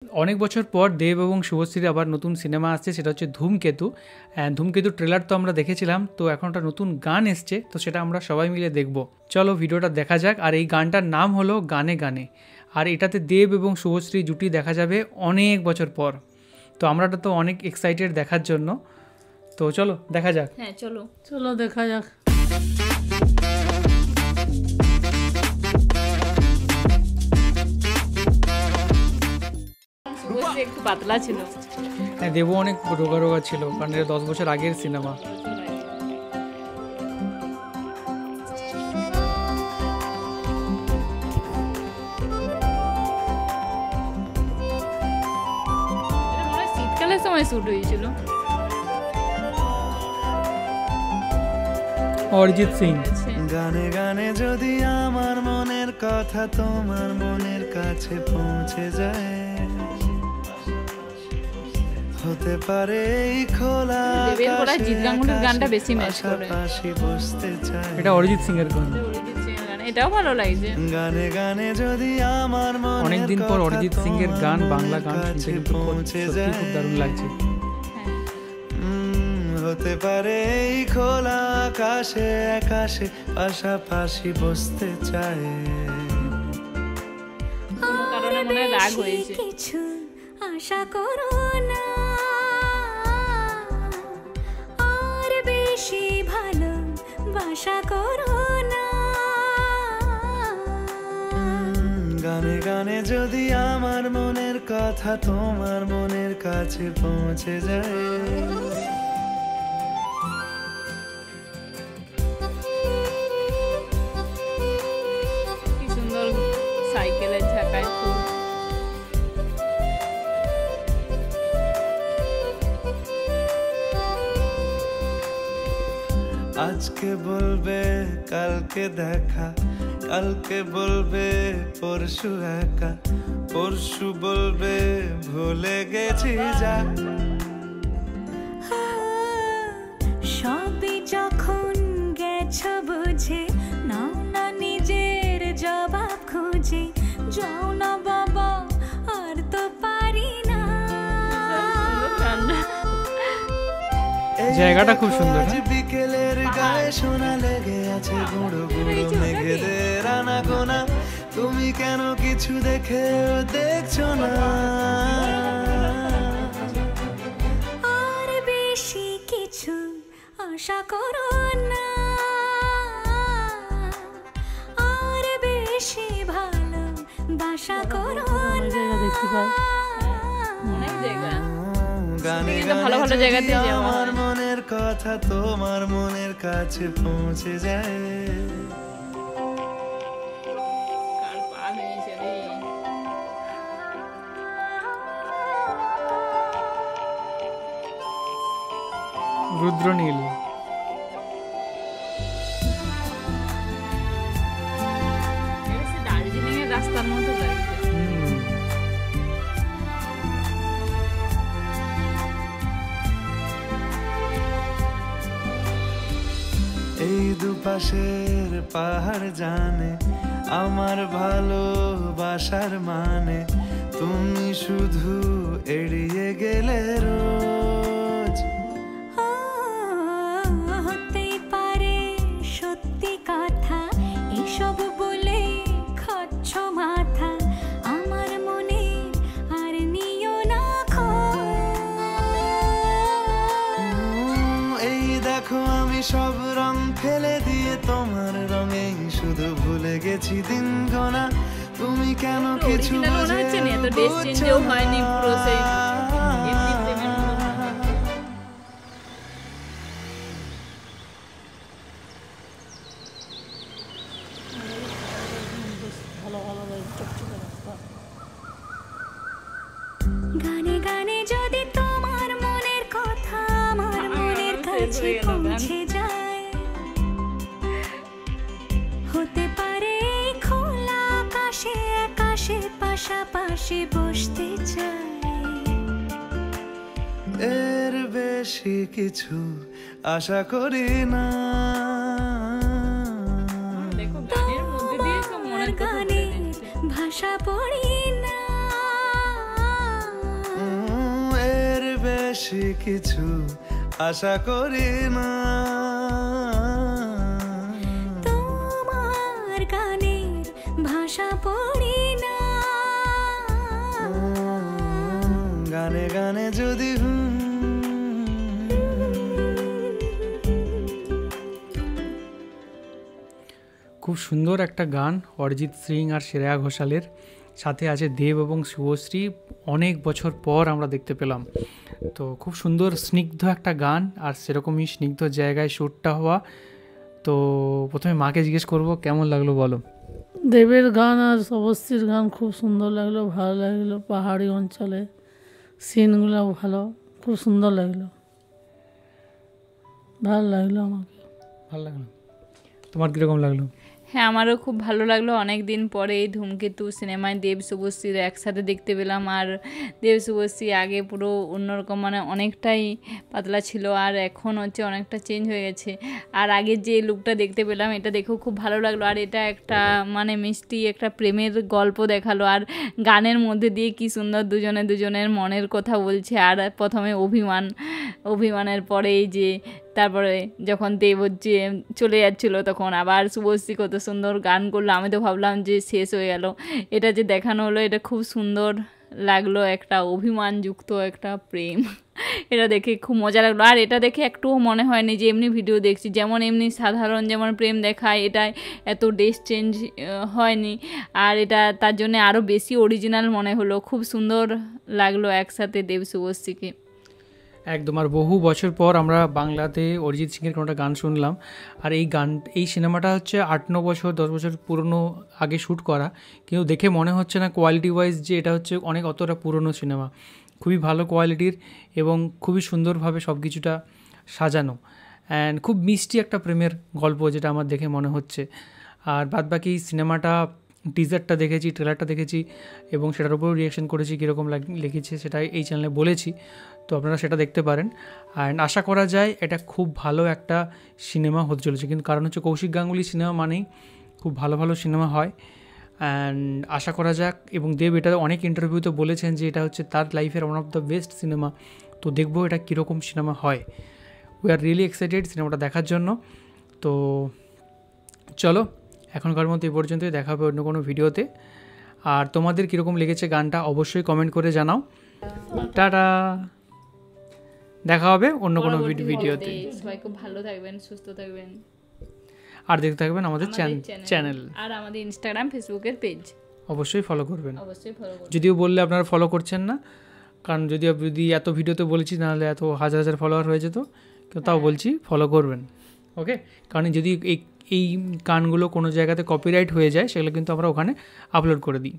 অনেক বছর পর দেব এবং শুভশ্রীর আবার নতুন সিনেমা আসছে, সেটা হচ্ছে ধূমকেতু। ধূমকেতু ট্রেলার তো আমরা দেখেছিলাম, তো এখন একটা নতুন গান এসছে, তো সেটা আমরা সবাই মিলে দেখব। চলো ভিডিওটা দেখা যাক। আর এই গানটার নাম হলো গানে গানে। আর এটাতে দেব এবং শুভশ্রী জুটি দেখা যাবে অনেক বছর পর। তো আমরা তো অনেক এক্সাইটেড দেখার জন্য। তো চলো দেখা যাক। হ্যাঁ চলো চলো দেখা যাক। একটু পাতলা ছিল। হ্যাঁ, দেবও অনেক রোগা রোগা ছিল, কারণ এটা 10 বছর আগের সিনেমা। শীতকালের সময় শুট হয়েছিল। অরিজিৎ সিং। গানে গানে যদি আমার মনের কথা তোমার মনের কাছে পৌঁছে যায়, হতে পারে এই খোলা দেবের পরে জিৎ গাঙ্গুলির গানটা বেশি ম্যাচ করে। পাশাপাশি বসতে চাই। এটা অরিজিৎ সিং এর গান। এটাও ভালো লাগছে। গানে গানে যদি আমার মনের অনেকদিন পর অরিজিৎ সিং এর গান, তোমার বাংলা গান মনের শুনতে কিন্তু পৌঁছে সত্যি যায়। খুব দারুণ লাগছে। হতে পারে এই খোলা আকাশে আকাশে পাশাপাশি বসতে চায়। কোনো কারণে মনে হয় রাগ হয়েছে। কিছু আশা করো না, আর বেশি ভালো বাসা করো না। গানে গানে যদি আমার মনের কথা তোমার মনের কাছে পৌঁছে যায়। কি সুন্দর সাইকেলের ঝাঁকায় ফুল। আজকে বলবে কালকে দেখা, কালকে বলবে পরশু একা, পরশু বলবে ভুলে গেছি যা। সবই যখন গেছো বুঝে, নাও না নিজের জবাব খুঁজে। যাও না বাবা, আর তো পারি না। জায়গাটা খুব সুন্দর। আজ বিকেলের গায়ে সোনা লেগে আছে গুঁড়ো গুঁড়ো মেঘেদের আনাগোনা। তুমি কেন কিছু দেখে দেখছো না? আর বেশি কিছু আশা করো না, আর বেশি ভালো বাসা করো না। দেখতে পাই অনেক জায়গা। গানে কিন্তু ভালো ভালো গানে জায়গাতে যদি যাওয়া আমার হয়। মনের কথা তোমার মনের কাছে পৌঁছে যায়। কার পা ভেঙেছে রে। রুদ্রনীল। দার্জিলিং এর রাস্তার মতো লাগছে। এই দুপাশের পাহাড় জানে আমার ভালোবাসার মানে। তুমি শুধু এড়িয়ে গেলে রোজ। হতেই পারে সত্যি কথা, এসব বলে খাচ্ছ মাথা। আমার মনে আর নিও না এই দেখো আমি সব রং ফেলে দিয়ে তোমার রঙে শুধু ভুলে গেছি দিন গোনা। তুমি কেন কিছু Original মনে হচ্ছে না, এত ড্রেস চেঞ্জও হয়নি, পুরো সেই এমনি প্রেমের মতো মনে হচ্ছে। ভালো ভালো চকচকে রাস্তা। গানে গানে যদি তোমার মনের কথা আমার মনের কাছে পৌঁছে যায়, হতে পারে এই খোলা আকাশে আকাশে পাশাপাশি বসতে চাই। এর বেশি কিছু আশা করি না। দেখো গানের মধ্যে দিয়ে সব মনের কথা বলে গানের দিচ্ছে। ভাষা পড়ি না, বেশি কিছু আশা করি না। তোমার গানের ভাষা পড়ি না, গানে গানে যদি খুব সুন্দর একটা গান অরিজিৎ সিং আর শ্রেয়া ঘোষালের, সাথে আছে দেব এবং শুভশ্রী। অনেক বছর পর আমরা দেখতে পেলাম, তো খুব সুন্দর স্নিগ্ধ একটা গান, আর সেরকমই স্নিগ্ধ জায়গায় শ্যুটটা হওয়া। তো প্রথমে মাকে জিজ্ঞেস করব কেমন লাগলো বলো। দেবের গান আর শুভশ্রীর গান খুব সুন্দর লাগলো, ভালো লাগলো। পাহাড়ি অঞ্চলে সিনগুলো ভালো, খুব সুন্দর লাগলো, ভালো লাগলো আমাকে। ভালো লাগলো, তোমার কীরকম লাগলো? হ্যাঁ, আমারও খুব ভালো লাগলো। অনেক দিন পরে এই ধূমকেতু সিনেমায় দেব শুভশ্রীর একসাথে দেখতে পেলাম। আর দেব শুভশ্রী আগে পুরো অন্যরকম, মানে অনেকটাই পাতলা ছিল, আর এখন হচ্ছে অনেকটা চেঞ্জ হয়ে গেছে। আর আগে যে লুকটা দেখতে পেলাম, এটা দেখেও খুব ভালো লাগলো। আর এটা একটা মানে মিষ্টি একটা প্রেমের গল্প দেখালো, আর গানের মধ্যে দিয়ে কি সুন্দর দুজনের মনের কথা বলছে। আর প্রথমে অভিমানের পরে এই যে তারপরে যখন দেব হচ্ছে চলে যাচ্ছিলো, তখন আবার শুভশ্রী কত সুন্দর গান করলো। আমি তো ভাবলাম যে শেষ হয়ে গেল। এটা যে দেখানো হলো, এটা খুব সুন্দর লাগলো, একটা অভিমানযুক্ত একটা প্রেম। এটা দেখে খুব মজা লাগলো। আর এটা দেখে একটুও মনে হয়নি যে এমনি ভিডিও দেখছি, যেমন এমনি সাধারণ যেমন প্রেম দেখায়, এটাই এত ড্রেস চেঞ্জ হয়নি। আর এটা তার জন্য আরও বেশি অরিজিনাল মনে হলো। খুব সুন্দর লাগলো একসাথে দেব শুভশ্রীকে। একদম, আর বহু বছর পর আমরা বাংলাতে অরিজিৎ সিংয়ের কোনো একটা গান শুনলাম। আর এই সিনেমাটা হচ্ছে 8-9 বছর 10 বছর পুরনো আগে শ্যুট করা, কিন্তু দেখে মনে হচ্ছে না কোয়ালিটি ওয়াইজ যে এটা হচ্ছে অতটা পুরনো সিনেমা। খুবই ভালো কোয়ালিটির এবং খুবই সুন্দরভাবে সব কিছুটা সাজানো, অ্যান্ড খুব মিষ্টি একটা প্রেমের গল্প, যেটা আমার দেখে মনে হচ্ছে। আর বাদবাকি সিনেমাটা টিজারটা দেখেছি, ট্রেলারটা দেখেছি, এবং সেটার উপরেও রিয়াকশন করেছি, কীরকম লেগেছে সেটা এই চ্যানেলে বলেছি, তো আপনারা সেটা দেখতে পারেন। অ্যান্ড আশা করা যায় এটা খুব ভালো একটা সিনেমা হতে চলেছে, কিন্তু কারণ হচ্ছে কৌশিক গাঙ্গুলি সিনেমা মানেই খুব ভালো ভালো সিনেমা হয়। অ্যান্ড আশা করা যাক, এবং দেব এটা অনেক ইন্টারভিউতে বলেছেন যে এটা হচ্ছে তার লাইফের one of the best cinema. তো দেখবো এটা কীরকম সিনেমা হয়। উই আর রিয়েলি এক্সাইটেড সিনেমাটা দেখার জন্য। তো চলো, এখনকার মতো এই পর্যন্তই, দেখা হবে অন্য কোনো ভিডিওতে। আর তোমাদের কীরকম লেগেছে গানটা অবশ্যই কমেন্ট করে জানাও। টাটা, দেখা হবে অন্য কোনো ভিডিওতে। সবাই খুব ভালো থাকবেন, সুস্থ থাকবেন, আর দেখতে থাকবেন আমাদের চ্যানেল, আর আমাদের ইনস্টাগ্রাম ফেসবুকের পেজ অবশ্যই ফলো করবেন। অবশ্যই ফলো করবেন। যদিও বললে আপনারা ফলো করছেন না, কারণ যদি এত ভিডিওতে বলেছি, নাহলে এত হাজার হাজার ফলোয়ার হয়ে যেত, কিন্তু তাও বলছি ফলো করবেন, ওকে? কারণ যদি এই গানগুলো কোনো জায়গাতে কপিরাইট হয়ে যায়, সেগুলো কিন্তু আমরা ওখানে আপলোড করে দিই।